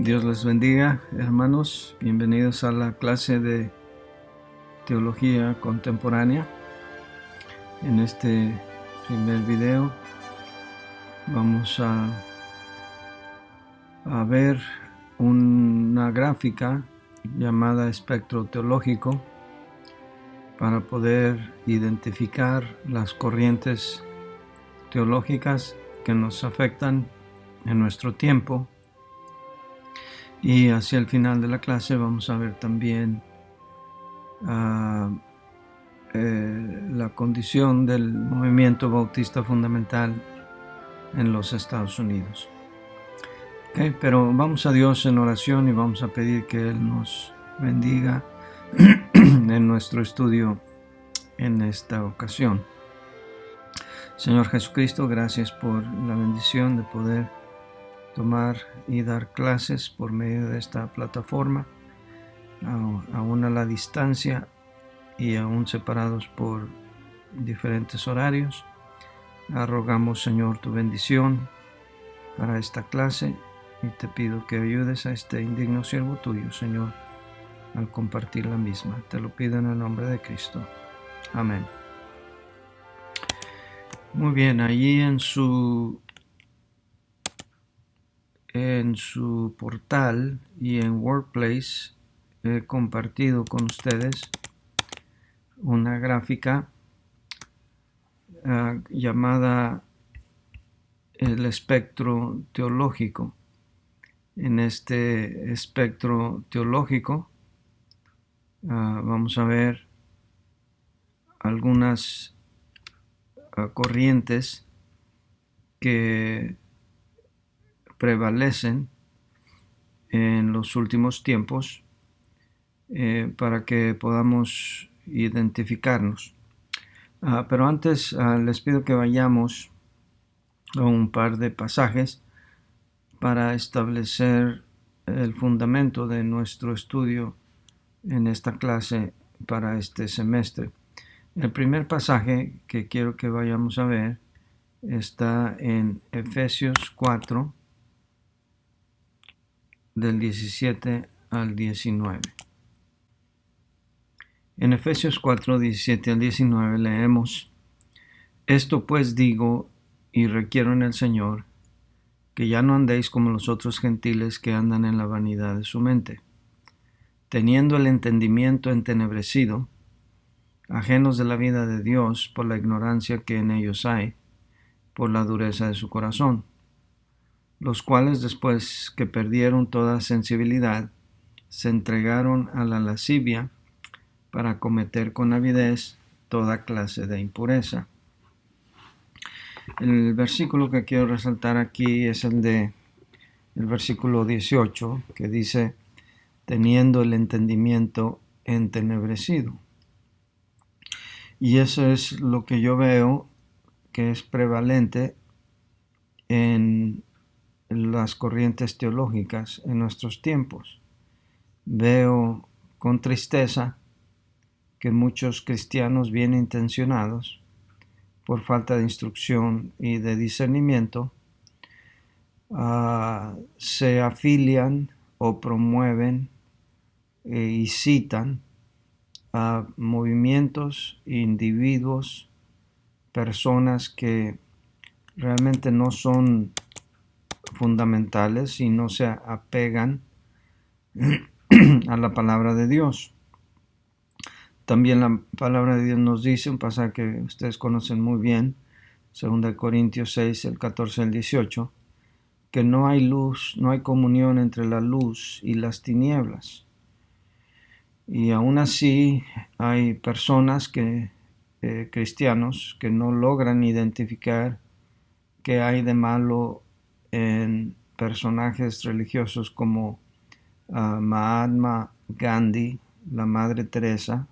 Dios les bendiga, hermanos. Bienvenidos a la clase de Teología Contemporánea. En este primer video vamos a ver una gráfica llamada espectro teológico para poder identificar las corrientes teológicas que nos afectan en nuestro tiempo. Y hacia el final de la clase vamos a ver también la condición del movimiento bautista fundamental en los Estados Unidos. Okay, pero vamos a Dios en oración y vamos a pedir que Él nos bendiga en nuestro estudio en esta ocasión. Señor Jesucristo, gracias por la bendición de poder tomar y dar clases por medio de esta plataforma, aún a la distancia y aún separados por diferentes horarios. Rogamos, Señor, tu bendición para esta clase y te pido que ayudes a este indigno siervo tuyo, Señor, al compartir la misma. Te lo pido en el nombre de Cristo. Amén. Muy bien, allí en su portal y en Workplace he compartido con ustedes una gráfica llamada el espectro teológico. En este espectro teológico vamos a ver algunas corrientes que prevalecen en los últimos tiempos para que podamos identificarnos. Pero antes les pido que vayamos a un par de pasajes para establecer el fundamento de nuestro estudio en esta clase para este semestre. El primer pasaje que quiero que vayamos a ver está en Efesios 4, del 17 al 19. En Efesios 4, 17 al 19 leemos: Esto pues digo y requiero en el Señor, que ya no andéis como los otros gentiles que andan en la vanidad de su mente, teniendo el entendimiento entenebrecido, ajenos de la vida de Dios por la ignorancia que en ellos hay, por la dureza de su corazón, los cuales después que perdieron toda sensibilidad, se entregaron a la lascivia para cometer con avidez toda clase de impureza. El versículo que quiero resaltar aquí es el versículo 18, que dice, teniendo el entendimiento entenebrecido. Y eso es lo que yo veo que es prevalente en las corrientes teológicas en nuestros tiempos. Veo con tristeza que muchos cristianos bien intencionados, por falta de instrucción y de discernimiento, se afilian o promueven y citan a movimientos, individuos, personas que realmente no son fundamentales y no se apegan a la palabra de Dios. También la palabra de Dios nos dice, un pasaje que ustedes conocen muy bien, 2 Corintios 6, el 14 al 18, que no hay luz, no hay comunión entre la luz y las tinieblas. Y aún así hay personas cristianos que no logran identificar qué hay de malo en personajes religiosos como Mahatma Gandhi, la Madre Teresa,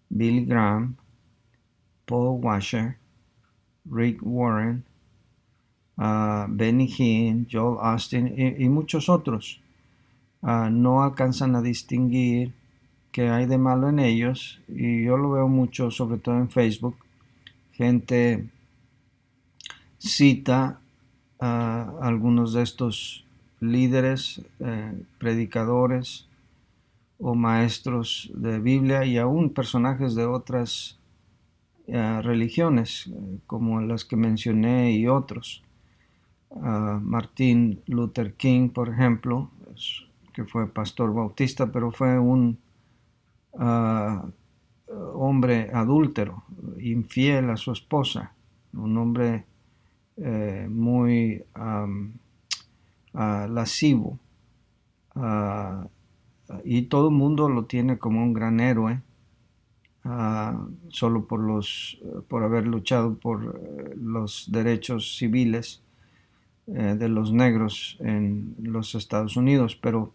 Billy Graham, Paul Washer, Rick Warren, Benny Hinn, Joel Austin y muchos otros. No alcanzan a distinguir qué hay de malo en ellos, y yo lo veo mucho, sobre todo en Facebook. Gente cita algunos de estos líderes, predicadores o maestros de Biblia y aún personajes de otras religiones, como las que mencioné y otros. Martin Luther King, por ejemplo, que fue pastor bautista, pero fue un hombre adúltero, infiel a su esposa, un hombre muy lascivo, y todo el mundo lo tiene como un gran héroe, solo por haber luchado por los derechos civiles de los negros en los Estados Unidos, pero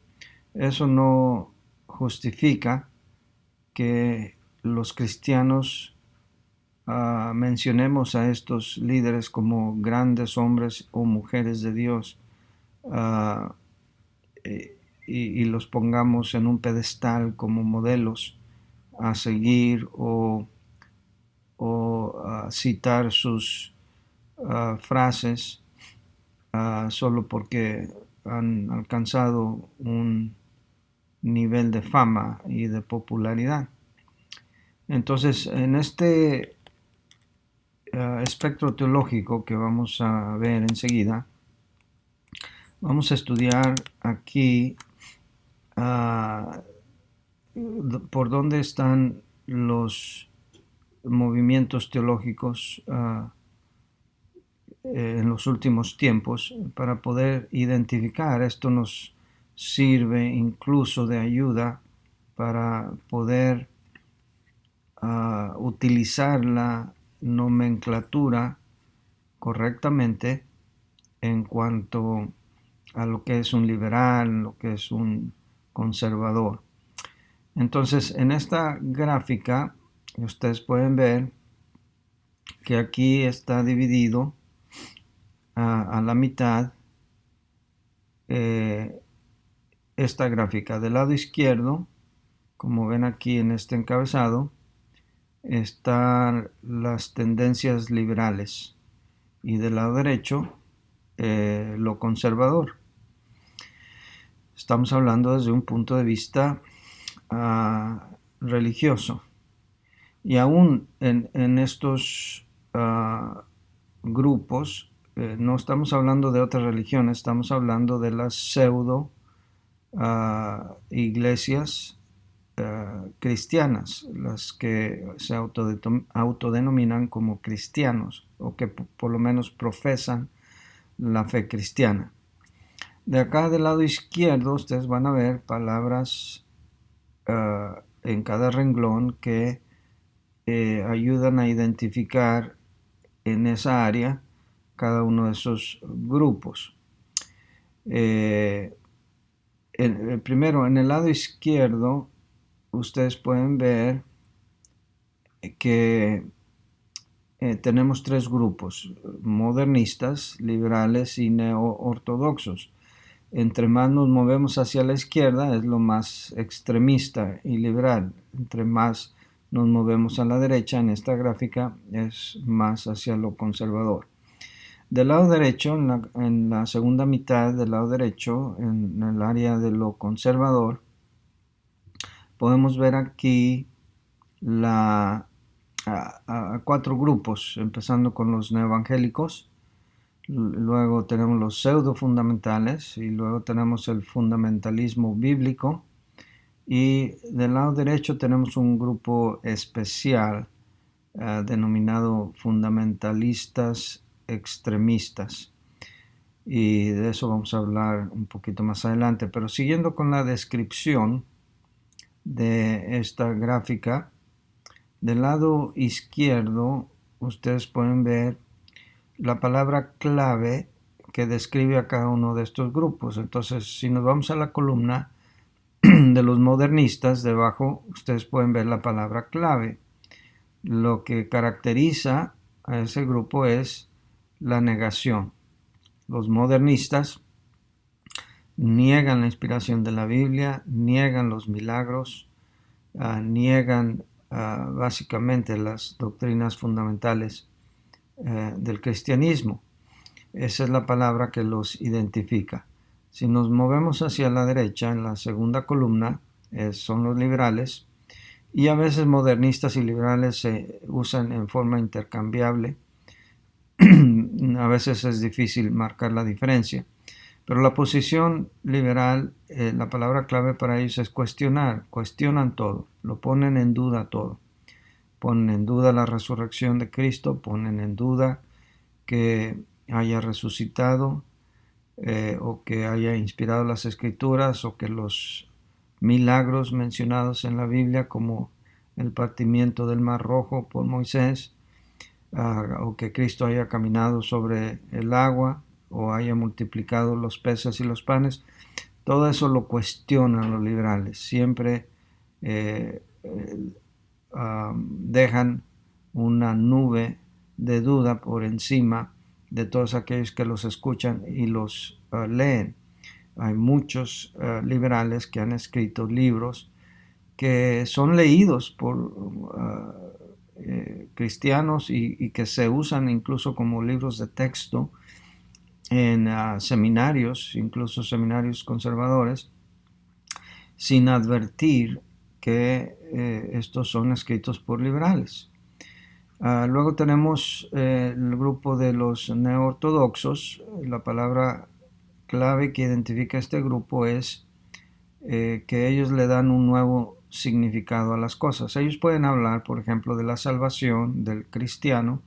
eso no justifica que los cristianos mencionemos a estos líderes como grandes hombres o mujeres de Dios, uh, y los pongamos en un pedestal como modelos a seguir o citar sus frases solo porque han alcanzado un nivel de fama y de popularidad. Entonces, en este espectro teológico que vamos a ver enseguida, vamos a estudiar aquí por dónde están los movimientos teológicos en los últimos tiempos para poder identificar. Esto nos sirve incluso de ayuda para poder utilizar la nomenclatura correctamente en cuanto a lo que es un liberal, lo que es un conservador. Entonces, en esta gráfica ustedes pueden ver que aquí está dividido a la mitad esta gráfica. Del lado izquierdo, como ven aquí en este encabezado, están las tendencias liberales y del lado derecho lo conservador. Estamos hablando desde un punto de vista religioso, y aún en estos grupos no estamos hablando de otras religiones, estamos hablando de las pseudo iglesias cristianas, las que se autodenominan como cristianos o que por lo menos profesan la fe cristiana. De acá del lado izquierdo ustedes van a ver palabras en cada renglón que ayudan a identificar en esa área cada uno de esos grupos. Primero, en el lado izquierdo ustedes pueden ver que tenemos tres grupos: modernistas, liberales y neo-ortodoxos. Entre más nos movemos hacia la izquierda es lo más extremista y liberal. Entre más nos movemos a la derecha en esta gráfica es más hacia lo conservador. Del lado derecho, en la segunda mitad del lado derecho, en el área de lo conservador, podemos ver aquí cuatro grupos, empezando con los neoevangélicos. Luego tenemos los pseudo fundamentales y luego tenemos el fundamentalismo bíblico, y del lado derecho tenemos un grupo especial denominado fundamentalistas extremistas, y de eso vamos a hablar un poquito más adelante. Pero siguiendo con la descripción de esta gráfica, del lado izquierdo ustedes pueden ver la palabra clave que describe a cada uno de estos grupos. Entonces, si nos vamos a la columna de los modernistas, debajo ustedes pueden ver la palabra clave. Lo que caracteriza a ese grupo es la negación. Los modernistas niegan la inspiración de la Biblia, niegan los milagros, niegan básicamente las doctrinas fundamentales del cristianismo. Esa es la palabra que los identifica. Si nos movemos hacia la derecha, en la segunda columna, son los liberales, y a veces modernistas y liberales se usan en forma intercambiable. A veces es difícil marcar la diferencia. Pero la posición liberal, la palabra clave para ellos es cuestionar, cuestionan todo, lo ponen en duda todo. Ponen en duda la resurrección de Cristo, ponen en duda que haya resucitado, o que haya inspirado las escrituras, o que los milagros mencionados en la Biblia, como el partimiento del Mar Rojo por Moisés, o que Cristo haya caminado sobre el agua, o haya multiplicado los peces y los panes, todo eso lo cuestionan los liberales. Siempre eh, dejan una nube de duda por encima de todos aquellos que los escuchan y los leen. Hay muchos liberales que han escrito libros que son leídos por cristianos y que se usan incluso como libros de texto en seminarios, incluso seminarios conservadores, sin advertir que estos son escritos por liberales. Luego tenemos el grupo de los neoortodoxos. La palabra clave que identifica este grupo es que ellos le dan un nuevo significado a las cosas. Ellos pueden hablar, por ejemplo, de la salvación del cristiano,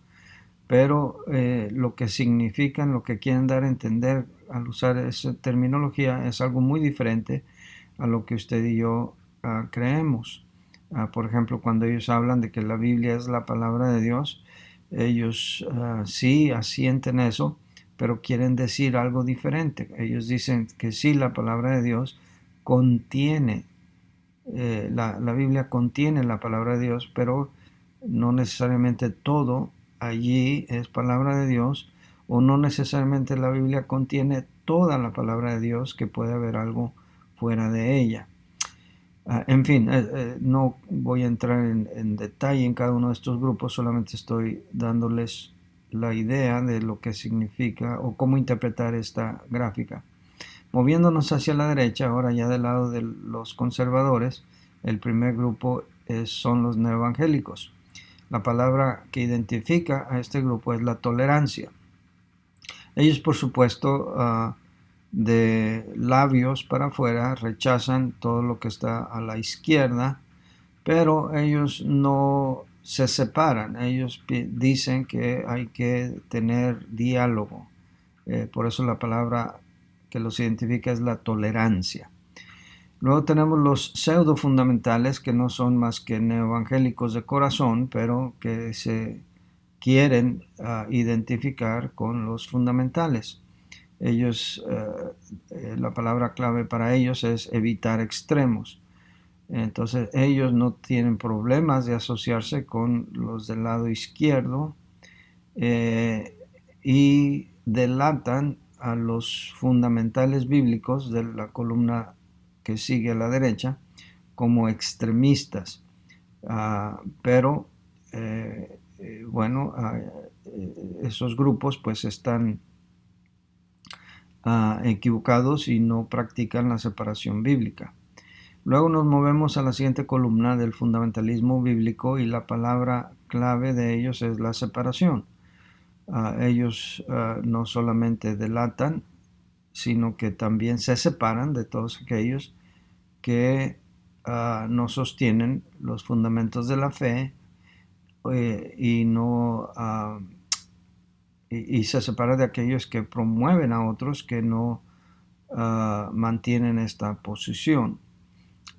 pero lo que significan, lo que quieren dar a entender al usar esa terminología es algo muy diferente a lo que usted y yo creemos. Por ejemplo, cuando ellos hablan de que la Biblia es la palabra de Dios, ellos sí asienten eso, pero quieren decir algo diferente. Ellos dicen que sí, la palabra de Dios contiene, la Biblia contiene la palabra de Dios, pero no necesariamente todo allí es palabra de Dios, o no necesariamente la Biblia contiene toda la palabra de Dios, que puede haber algo fuera de ella. En fin, no voy a entrar en detalle en cada uno de estos grupos, solamente estoy dándoles la idea de lo que significa o cómo interpretar esta gráfica. Moviéndonos hacia la derecha, ahora ya del lado de los conservadores, el primer grupo son los neoevangélicos. La palabra que identifica a este grupo es la tolerancia. Ellos, por supuesto, de labios para afuera rechazan todo lo que está a la izquierda, pero ellos no se separan. Ellos dicen que hay que tener diálogo. Por eso la palabra que los identifica es la tolerancia. Luego tenemos los pseudo fundamentales, que no son más que neoevangélicos de corazón, pero que se quieren identificar con los fundamentales. Ellos, la palabra clave para ellos es evitar extremos. Entonces ellos no tienen problemas de asociarse con los del lado izquierdo, y delatan a los fundamentales bíblicos de la columna que sigue a la derecha como extremistas. Pero bueno, esos grupos pues están equivocados y no practican la separación bíblica. Luego nos movemos a la siguiente columna del fundamentalismo bíblico, y la palabra clave de ellos es la separación. Ellos no solamente delatan, sino que también se separan de todos aquellos que no sostienen los fundamentos de la fe, y no y se separa de aquellos que promueven a otros que no mantienen esta posición.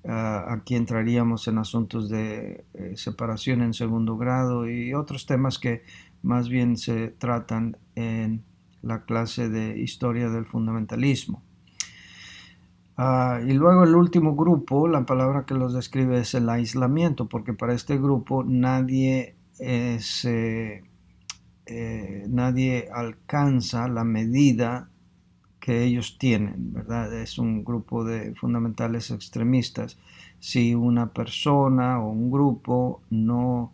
Aquí entraríamos en asuntos de separación en segundo grado y otros temas que más bien se tratan en la clase de historia del fundamentalismo. Y luego el último grupo, la palabra que los describe es el aislamiento, porque para este grupo nadie alcanza la medida que ellos tienen, ¿verdad? Es un grupo de fundamentales extremistas. Si una persona o un grupo no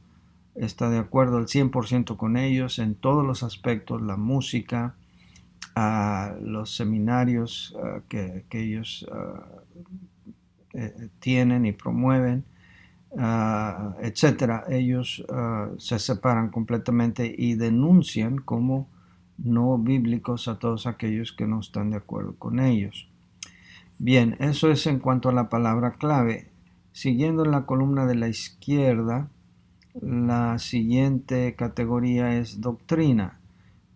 está de acuerdo al 100% con ellos en todos los aspectos, la música, a los seminarios que ellos tienen y promueven, etcétera. Ellos se separan completamente y denuncian como no bíblicos a todos aquellos que no están de acuerdo con ellos. Bien, eso es en cuanto a la palabra clave. Siguiendo en la columna de la izquierda, la siguiente categoría es doctrina.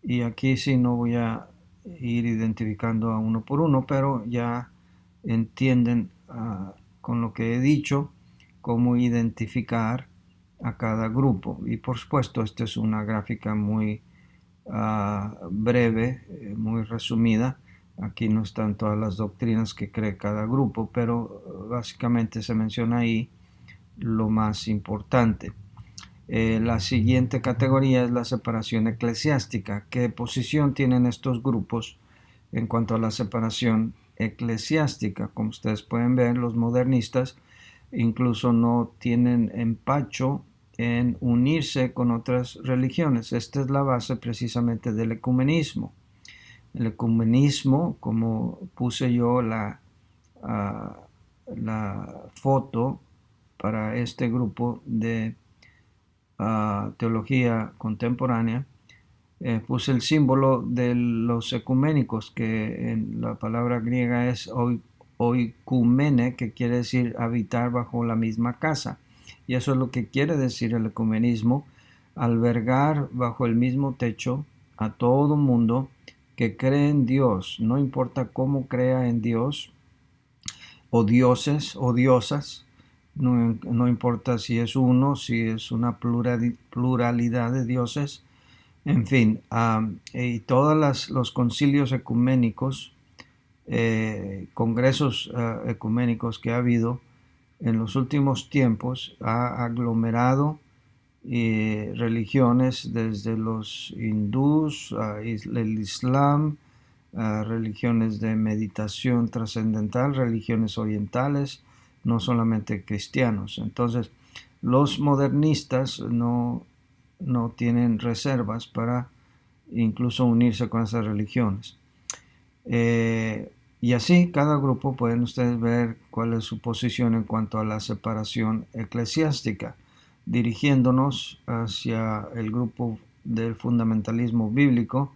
Y aquí sí no voy a ir identificando a uno por uno, pero ya entienden con lo que he dicho cómo identificar a cada grupo. Y por supuesto, esta es una gráfica muy breve, muy resumida. Aquí no están todas las doctrinas que cree cada grupo, pero básicamente se menciona ahí lo más importante. La siguiente categoría es la separación eclesiástica. ¿Qué posición tienen estos grupos en cuanto a la separación eclesiástica? Como ustedes pueden ver, los modernistas incluso no tienen empacho en unirse con otras religiones. Esta es la base precisamente del ecumenismo. El ecumenismo, como puse yo la foto para este grupo de teología contemporánea, puse el símbolo de los ecuménicos, que en la palabra griega es oikumene, que quiere decir habitar bajo la misma casa. Y eso es lo que quiere decir el ecumenismo: albergar bajo el mismo techo a todo mundo que cree en Dios, no importa cómo crea en Dios, o dioses o diosas, no importa si es uno, si es una pluralidad de dioses, en fin, y todos los concilios ecuménicos, congresos ecuménicos que ha habido en los últimos tiempos, ha aglomerado religiones desde los hindús, el islam, religiones de meditación trascendental, religiones orientales, no solamente cristianos. Entonces, los modernistas no tienen reservas para incluso unirse con esas religiones. Y así, cada grupo pueden ustedes ver cuál es su posición en cuanto a la separación eclesiástica, dirigiéndonos hacia el grupo del fundamentalismo bíblico.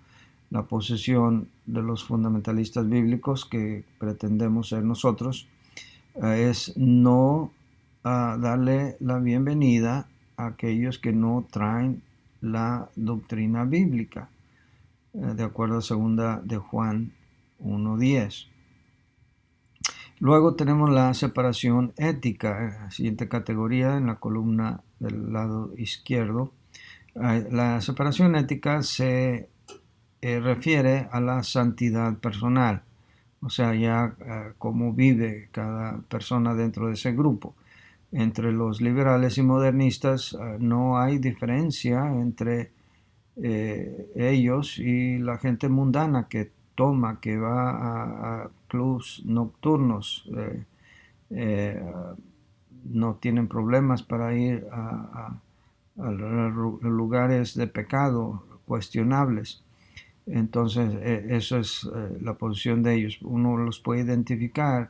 La posición de los fundamentalistas bíblicos, que pretendemos ser nosotros, es no darle la bienvenida a aquellos que no traen la doctrina bíblica, de acuerdo a 2 de Juan 1:10. Luego tenemos la separación ética, la siguiente categoría en la columna del lado izquierdo. La separación ética se refiere a la santidad personal, o sea, ya cómo vive cada persona dentro de ese grupo. Entre los liberales y modernistas no hay diferencia entre ellos y la gente mundana que toma, que va a clubs nocturnos, no tienen problemas para ir a lugares de pecado cuestionables. Entonces, eso es la posición de ellos. Uno los puede identificar,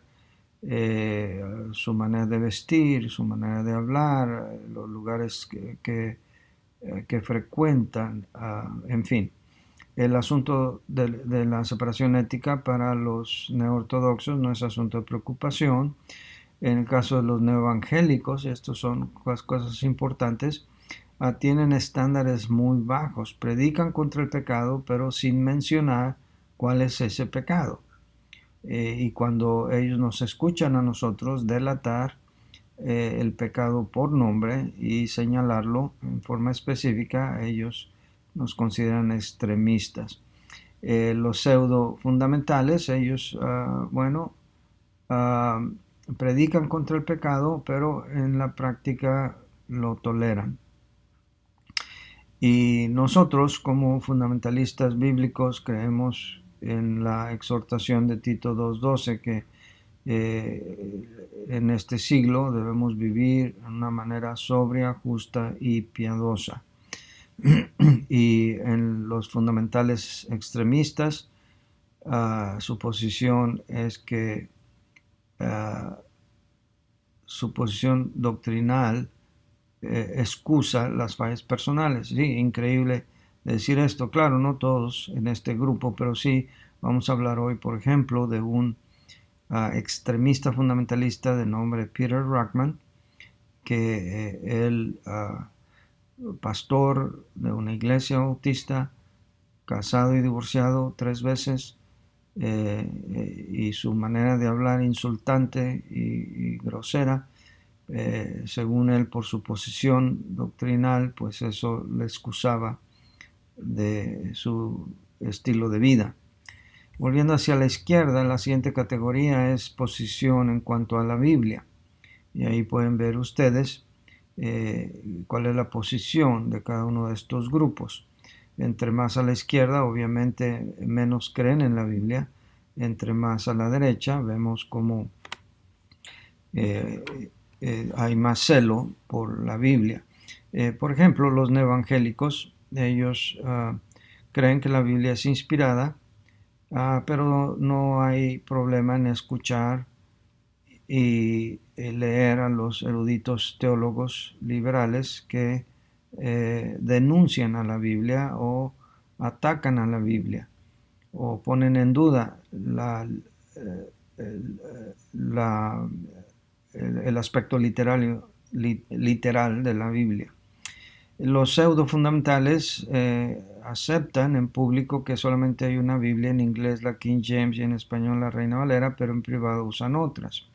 su manera de vestir, su manera de hablar, los lugares que frecuentan, en fin. El asunto de la separación ética para los neoortodoxos no es asunto de preocupación. En el caso de los neoevangélicos, estos son las cosas importantes, tienen estándares muy bajos, predican contra el pecado, pero sin mencionar cuál es ese pecado. Y cuando ellos nos escuchan a nosotros delatar el pecado por nombre y señalarlo en forma específica, ellos nos consideran extremistas. Los pseudo fundamentales, ellos, predican contra el pecado, pero en la práctica lo toleran. Y nosotros, como fundamentalistas bíblicos, creemos en la exhortación de Tito 2:12, que en este siglo debemos vivir de una manera sobria, justa y piadosa. Y en los fundamentales extremistas, su posición es que uh, su posición doctrinal excusa las fallas personales. Sí, increíble decir esto. Claro, no todos en este grupo, pero sí vamos a hablar hoy, por ejemplo, de un extremista fundamentalista de nombre Peter Ruckman, que él, pastor de una iglesia bautista, casado y divorciado 3 veces, y su manera de hablar insultante y grosera, según él, por su posición doctrinal, pues eso le excusaba de su estilo de vida. Volviendo hacia la izquierda, la siguiente categoría es posición en cuanto a la Biblia. Y ahí pueden ver ustedes cuál es la posición de cada uno de estos grupos. Entre más a la izquierda, obviamente menos creen en la Biblia. Entre más a la derecha, vemos cómo hay más celo por la Biblia. Por ejemplo, los neoevangélicos, ellos creen que la Biblia es inspirada, pero no hay problema en escuchar y leer a los eruditos teólogos liberales que denuncian a la Biblia o atacan a la Biblia o ponen en duda la, el aspecto literal de la Biblia. Los pseudo fundamentales aceptan en público que solamente hay una Biblia, en inglés la King James y en español la Reina Valera, pero en privado usan otras.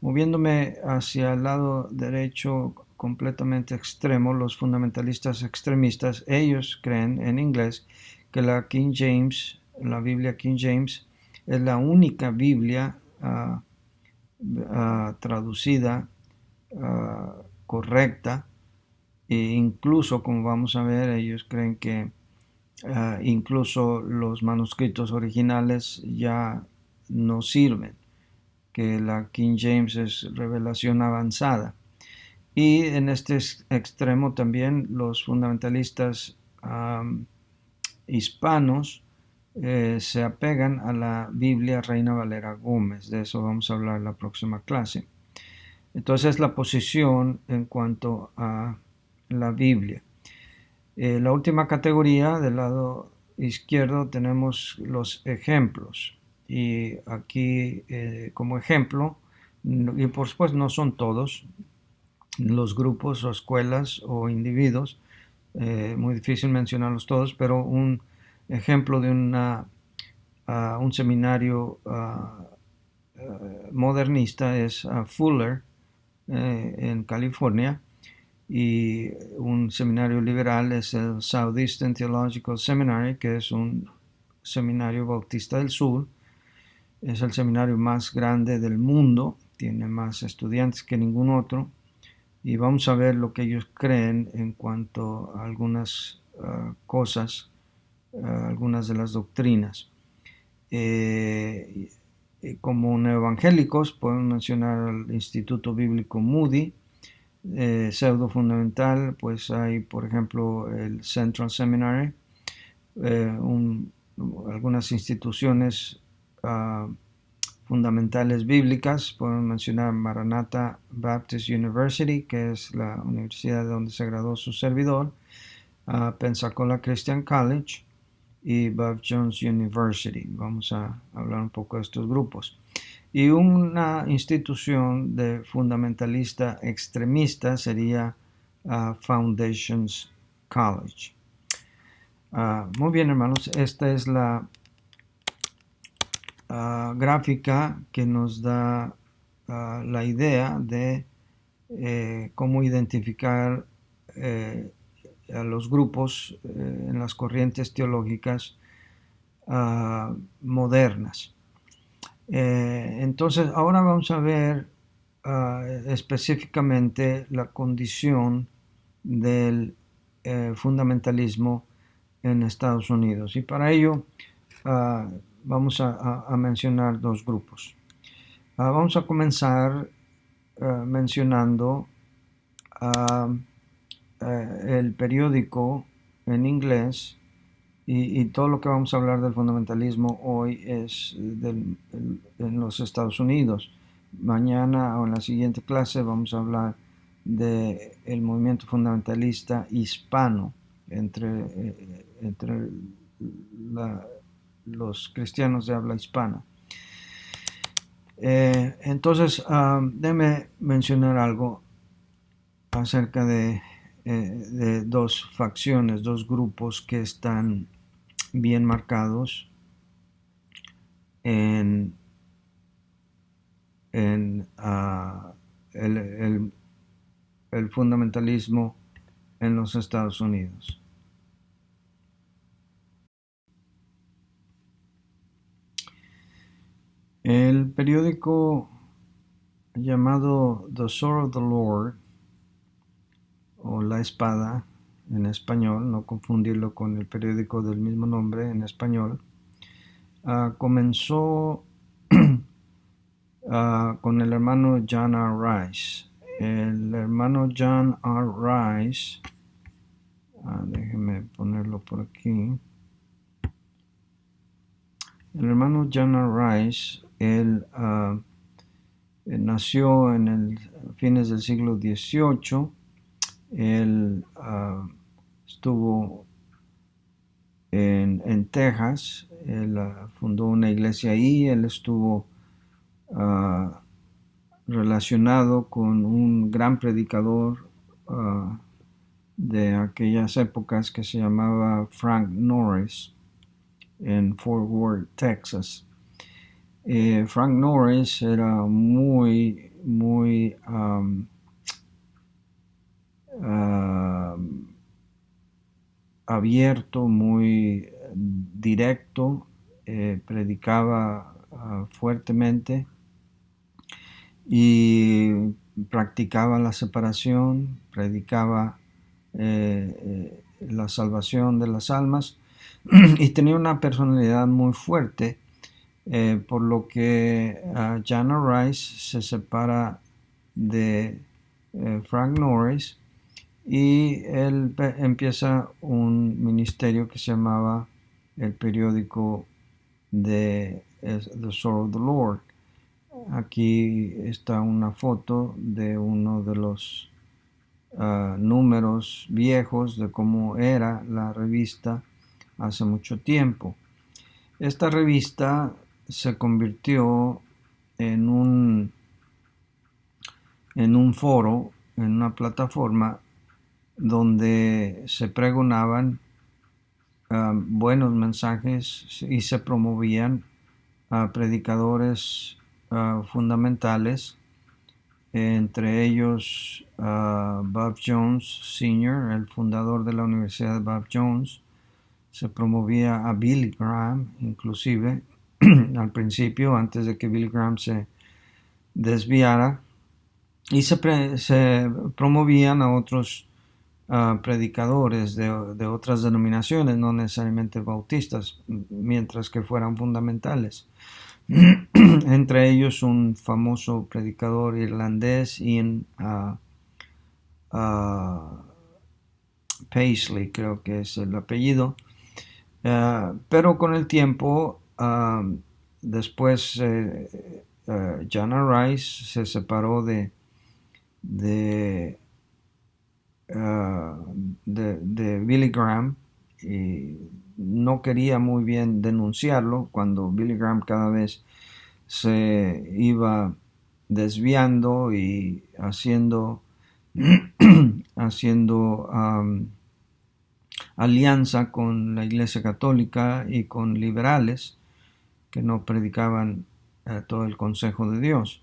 Moviéndome hacia el lado derecho completamente extremo, los fundamentalistas extremistas, ellos creen en inglés que la King James, la Biblia King James, es la única Biblia traducida correcta, e incluso, como vamos a ver, ellos creen que incluso los manuscritos originales ya no sirven, que la King James es revelación avanzada. Y en este extremo también los fundamentalistas hispanos se apegan a la Biblia Reina Valera Gómez. De eso vamos a hablar en la próxima clase. Entonces, la posición en cuanto a la Biblia. La última categoría, del lado izquierdo, tenemos los ejemplos. Y aquí, como ejemplo, y por supuesto no son todos los grupos o escuelas o individuos, muy difícil mencionarlos todos, pero un ejemplo de un seminario modernista es Fuller, en California, y un seminario liberal es el Southeastern Theological Seminary, que es un seminario bautista del sur. Es el seminario más grande del mundo, tiene más estudiantes que ningún otro, y vamos a ver lo que ellos creen en cuanto a algunas cosas, algunas de las doctrinas. Como neoevangélicos podemos mencionar el Instituto Bíblico Moody. Pseudo fundamental, pues hay, por ejemplo, el Central Seminary, algunas instituciones fundamentales bíblicas. Podemos mencionar Maranatha Baptist University, que es la universidad donde se graduó su servidor, Pensacola Christian College y Bob Jones University. Vamos a hablar un poco de estos grupos. Y una institución de fundamentalista extremista sería Foundations College. Muy bien, hermanos, esta es la gráfica que nos da la idea de cómo identificar a los grupos en las corrientes teológicas modernas. Entonces, ahora vamos a ver específicamente la condición del fundamentalismo en Estados Unidos. Y para ello vamos a mencionar dos grupos. Vamos a comenzar mencionando el periódico en inglés y todo lo que vamos a hablar del fundamentalismo hoy es en los Estados Unidos. Mañana o en la siguiente clase vamos a hablar del movimiento fundamentalista hispano entre los cristianos de habla hispana. Entonces, déjeme mencionar algo acerca de dos facciones, dos grupos que están bien marcados en el fundamentalismo en los Estados Unidos. El periódico llamado The Sword of the Lord, o La Espada en español, no confundirlo con el periódico del mismo nombre en español, comenzó con el hermano John R. Rice. El hermano John R. Rice, déjeme ponerlo por aquí. El hermano John R. Rice, él nació en el fines del siglo XVIII. Él estuvo en Texas. Él fundó una iglesia ahí. Él estuvo relacionado con un gran predicador de aquellas épocas que se llamaba Frank Norris en Fort Worth, Texas. Frank Norris era muy abierto, muy directo, predicaba fuertemente y practicaba la separación, predicaba la salvación de las almas y tenía una personalidad muy fuerte, por lo que John R. Rice se separa de Frank Norris y él empieza un ministerio que se llamaba el periódico de The Sword of the Lord. Aquí está una foto de uno de los números viejos de cómo era la revista hace mucho tiempo. Esta revista se convirtió en un foro, en una plataforma donde se pregonaban buenos mensajes y se promovían predicadores fundamentales, entre ellos Bob Jones Sr., el fundador de la Universidad de Bob Jones. Se promovía a Billy Graham, inclusive, al principio, antes de que Billy Graham se desviara, y se promovían a otros predicadores de otras denominaciones, no necesariamente bautistas, mientras que fueran fundamentales. Entre ellos un famoso predicador irlandés, Ian Paisley, creo que es el apellido. Pero con el tiempo, después John R. Rice se separó de Billy Graham y no quería muy bien denunciarlo cuando Billy Graham cada vez se iba desviando y haciendo alianza con la Iglesia Católica y con liberales que no predicaban todo el consejo de Dios.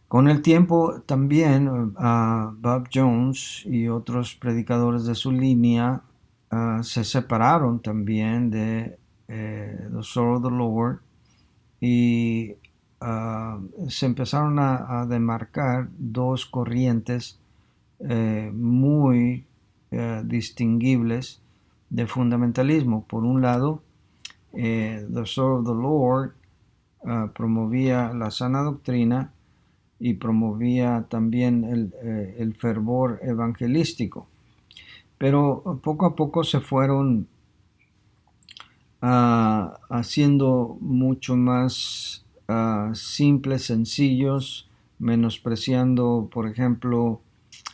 Con el tiempo también Bob Jones y otros predicadores de su línea se separaron también de The Sword of the Lord y se empezaron a demarcar dos corrientes muy distinguibles de fundamentalismo. Por un lado, The Sword of the Lord promovía la sana doctrina y promovía también el fervor evangelístico. Pero poco a poco se fueron haciendo mucho más simples, sencillos, menospreciando, por ejemplo,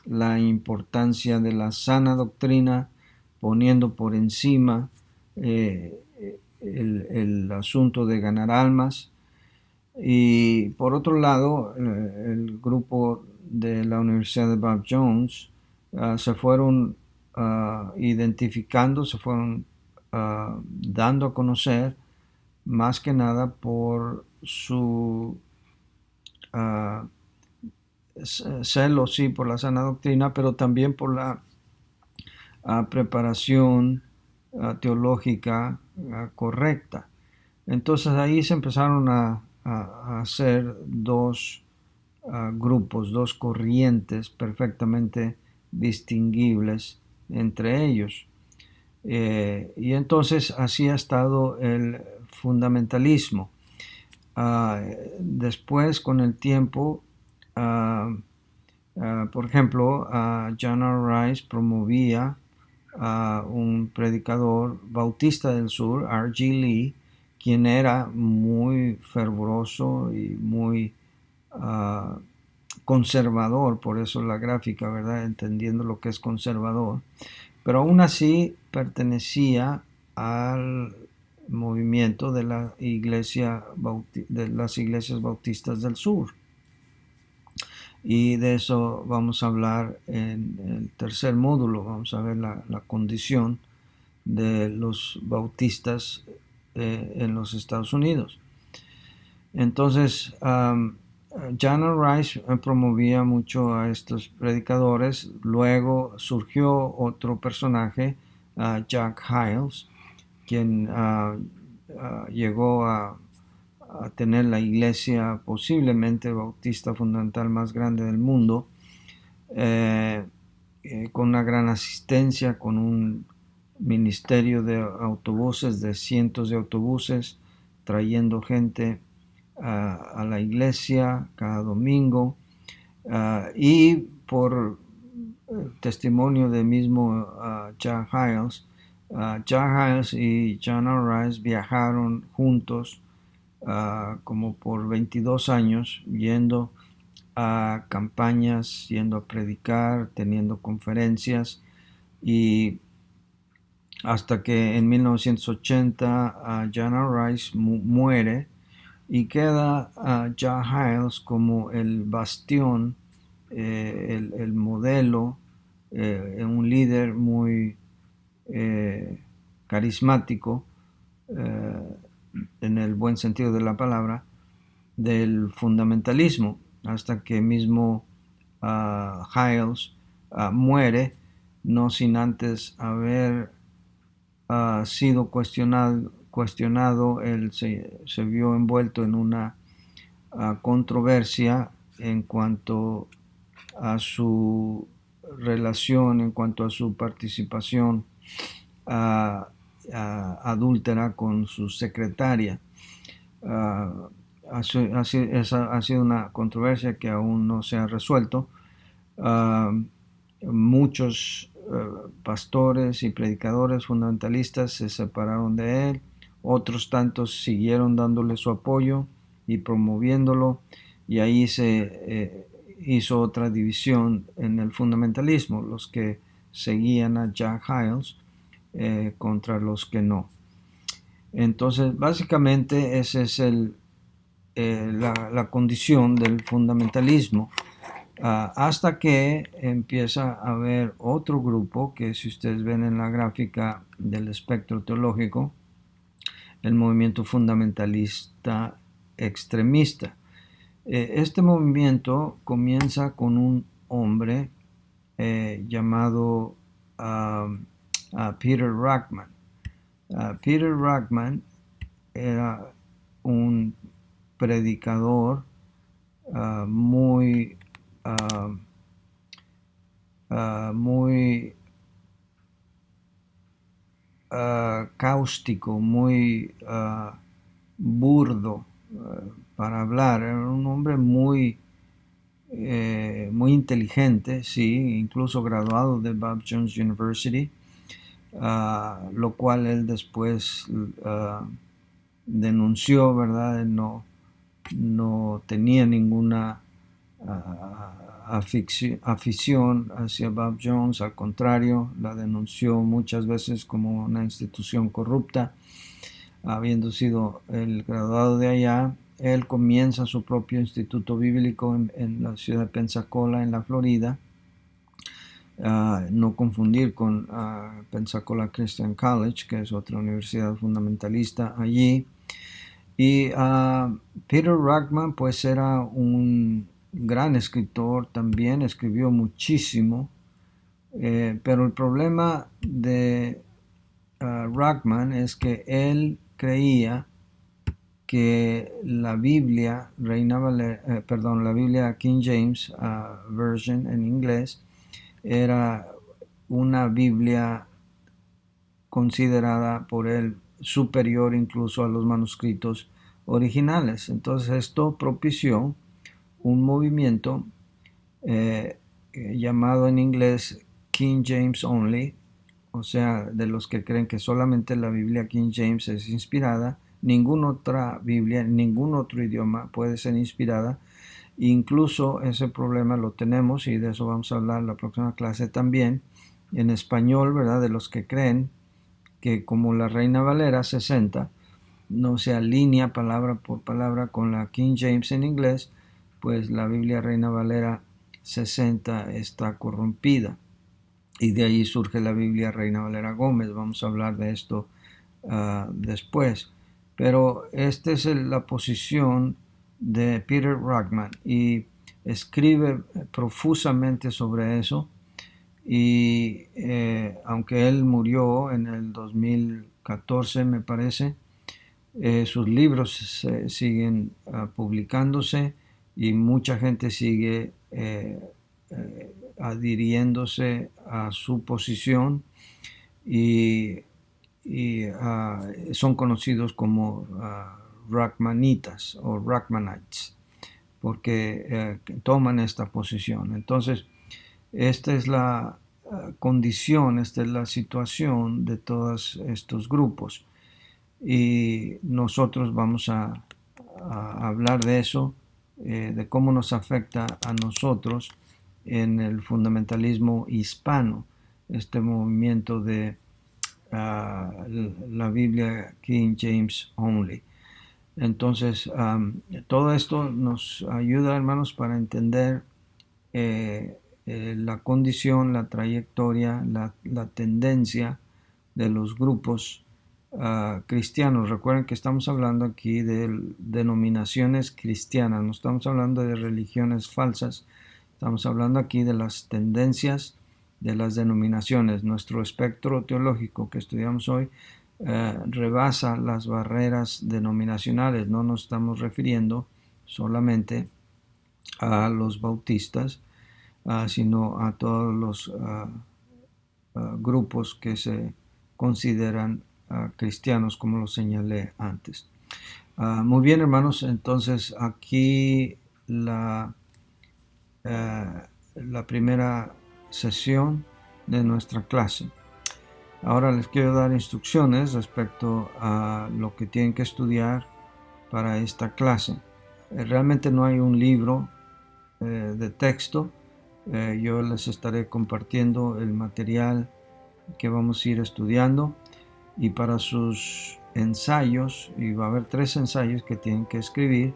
la importancia de la sana doctrina, poniendo por encima el asunto de ganar almas. Y por otro lado, el grupo de la Universidad de Bob Jones se fueron identificando, se fueron dando a conocer más que nada por su uh, celo, sí, por la sana doctrina, pero también por la preparación teológica correcta. Entonces ahí se empezaron a hacer dos grupos, dos corrientes perfectamente distinguibles entre ellos. Y entonces así ha estado el fundamentalismo. Después, con el tiempo, por ejemplo, John R. Rice promovía a un predicador bautista del sur, R. G. Lee, quien era muy fervoroso y muy uh, conservador, por eso la gráfica, ¿verdad? Entendiendo lo que es conservador, pero aún así pertenecía al movimiento de la iglesia de las iglesias bautistas del sur. Y de eso vamos a hablar en el tercer módulo. Vamos a ver la condición de los bautistas en los Estados Unidos. Entonces, John R. Rice promovía mucho a estos predicadores. Luego surgió otro personaje, Jack Hyles, quien llegó a tener la iglesia posiblemente bautista fundamental más grande del mundo, con una gran asistencia, con un ministerio de autobuses, de cientos de autobuses, trayendo gente a la iglesia cada domingo, y por testimonio del mismo Jack Hyles, y John R. Rice viajaron juntos como por 22 años, yendo a campañas, yendo a predicar, teniendo conferencias, y hasta que en 1980 John R. Rice muere y queda Jack Hyles como el bastión, el modelo, un líder muy carismático, en el buen sentido de la palabra, del fundamentalismo, hasta que mismo Hyles muere, no sin antes haber sido cuestionado. Él se vio envuelto en una controversia en cuanto a su relación, en cuanto a su participación adúltera con su secretaria. Ha sido una controversia que aún no se ha resuelto. Muchos pastores y predicadores fundamentalistas se separaron de él, otros tantos siguieron dándole su apoyo y promoviéndolo, y ahí se hizo otra división en el fundamentalismo, los que seguían a Jack Hyles contra los que no. Entonces, básicamente esa es la condición del fundamentalismo, hasta que empieza a haber otro grupo que, si ustedes ven en la gráfica del espectro teológico, el movimiento fundamentalista extremista. Este movimiento comienza con un hombre llamado Peter Ruckman. Peter Ruckman era un predicador muy cáustico, muy burdo para hablar. Era un hombre muy muy inteligente, sí, incluso graduado de Bob Jones University, lo cual él después denunció, ¿verdad? No tenía ninguna afición hacia Bob Jones, al contrario, la denunció muchas veces como una institución corrupta, habiendo sido el graduado de allá. Él comienza su propio instituto bíblico en la ciudad de Pensacola, en la Florida. No confundir con Pensacola Christian College, que es otra universidad fundamentalista allí. Y Peter Ruckman pues era un gran escritor también, escribió muchísimo, pero el problema de Ruckman es que él creía que la Biblia, la Biblia King James Version en inglés, era una Biblia considerada por él superior incluso a los manuscritos originales. Entonces esto propició un movimiento llamado en inglés King James Only, o sea, de los que creen que solamente la Biblia King James es inspirada, ninguna otra Biblia en ningún otro idioma puede ser inspirada. Incluso ese problema lo tenemos, y de eso vamos a hablar en la próxima clase también, en español, ¿verdad? De los que creen que como la Reina Valera 60 no se alinea palabra por palabra con la King James en inglés, pues la Biblia Reina Valera 60 está corrompida. Y de ahí surge la Biblia Reina Valera Gómez. Vamos a hablar de esto después. Pero esta es la posición de Peter Ruckman y escribe profusamente sobre eso. Y aunque él murió en el 2014, me parece, sus libros siguen publicándose y mucha gente sigue adhiriéndose a su posición y son conocidos como Ruckmanitas o Ruckmanites porque toman esta posición. Entonces, esta es la condición, esta es la situación de todos estos grupos. Y nosotros vamos a hablar de eso, de cómo nos afecta a nosotros en el fundamentalismo hispano, este movimiento de la Biblia King James Only. Entonces, todo esto nos ayuda, hermanos, para entender la condición, la trayectoria, la tendencia de los grupos cristianos. Recuerden que estamos hablando aquí de denominaciones cristianas, no estamos hablando de religiones falsas, estamos hablando aquí de las tendencias de las denominaciones. Nuestro espectro teológico que estudiamos hoy rebasa las barreras denominacionales, no nos estamos refiriendo solamente a los bautistas, sino a todos los grupos que se consideran cristianos, como lo señalé antes. Muy bien, hermanos, entonces aquí la primera sesión de nuestra clase. Ahora les quiero dar instrucciones respecto a lo que tienen que estudiar para esta clase. Realmente no hay un libro de texto. Yo les estaré compartiendo el material que vamos a ir estudiando, y para sus ensayos, y va a haber 3 ensayos que tienen que escribir,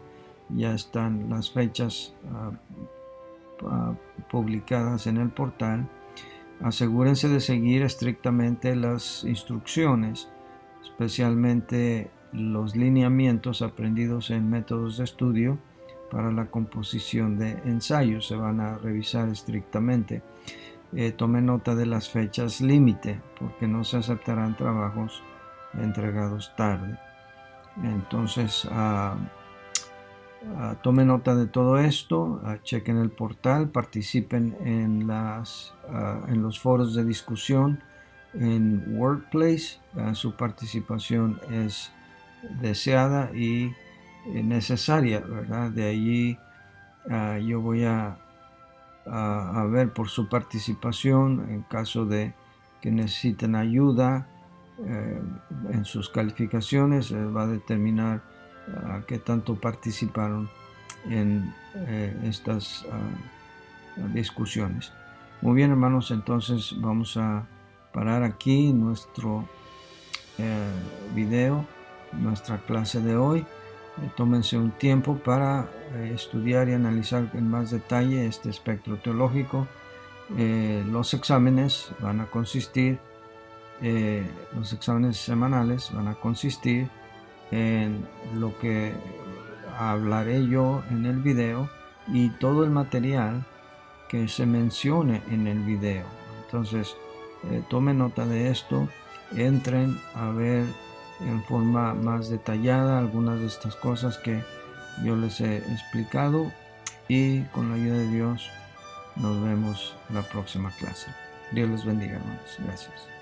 ya están las fechas publicadas en el portal. Asegúrense de seguir estrictamente las instrucciones, especialmente los lineamientos aprendidos en métodos de estudio para la composición de ensayos. Se van a revisar estrictamente. Tome nota de las fechas límite, porque no se aceptarán trabajos entregados tarde. Entonces, tome nota de todo esto, chequen el portal, participen en los foros de discusión en Workplace. Su participación es deseada y necesaria, ¿verdad? De allí yo voy a ver por su participación en caso de que necesitan ayuda en sus calificaciones, va a determinar qué tanto participaron en estas discusiones. Muy bien, hermanos, entonces vamos a parar aquí nuestro video, nuestra clase de hoy. Tómense un tiempo para estudiar y analizar en más detalle este espectro teológico. Los exámenes van a consistir, los exámenes semanales van a consistir en lo que hablaré yo en el video y todo el material que se mencione en el video. Entonces, tomen nota de esto, entren a ver en forma más detallada algunas de estas cosas que yo les he explicado, y con la ayuda de Dios nos vemos la próxima clase. Dios les bendiga, hermanos. Gracias.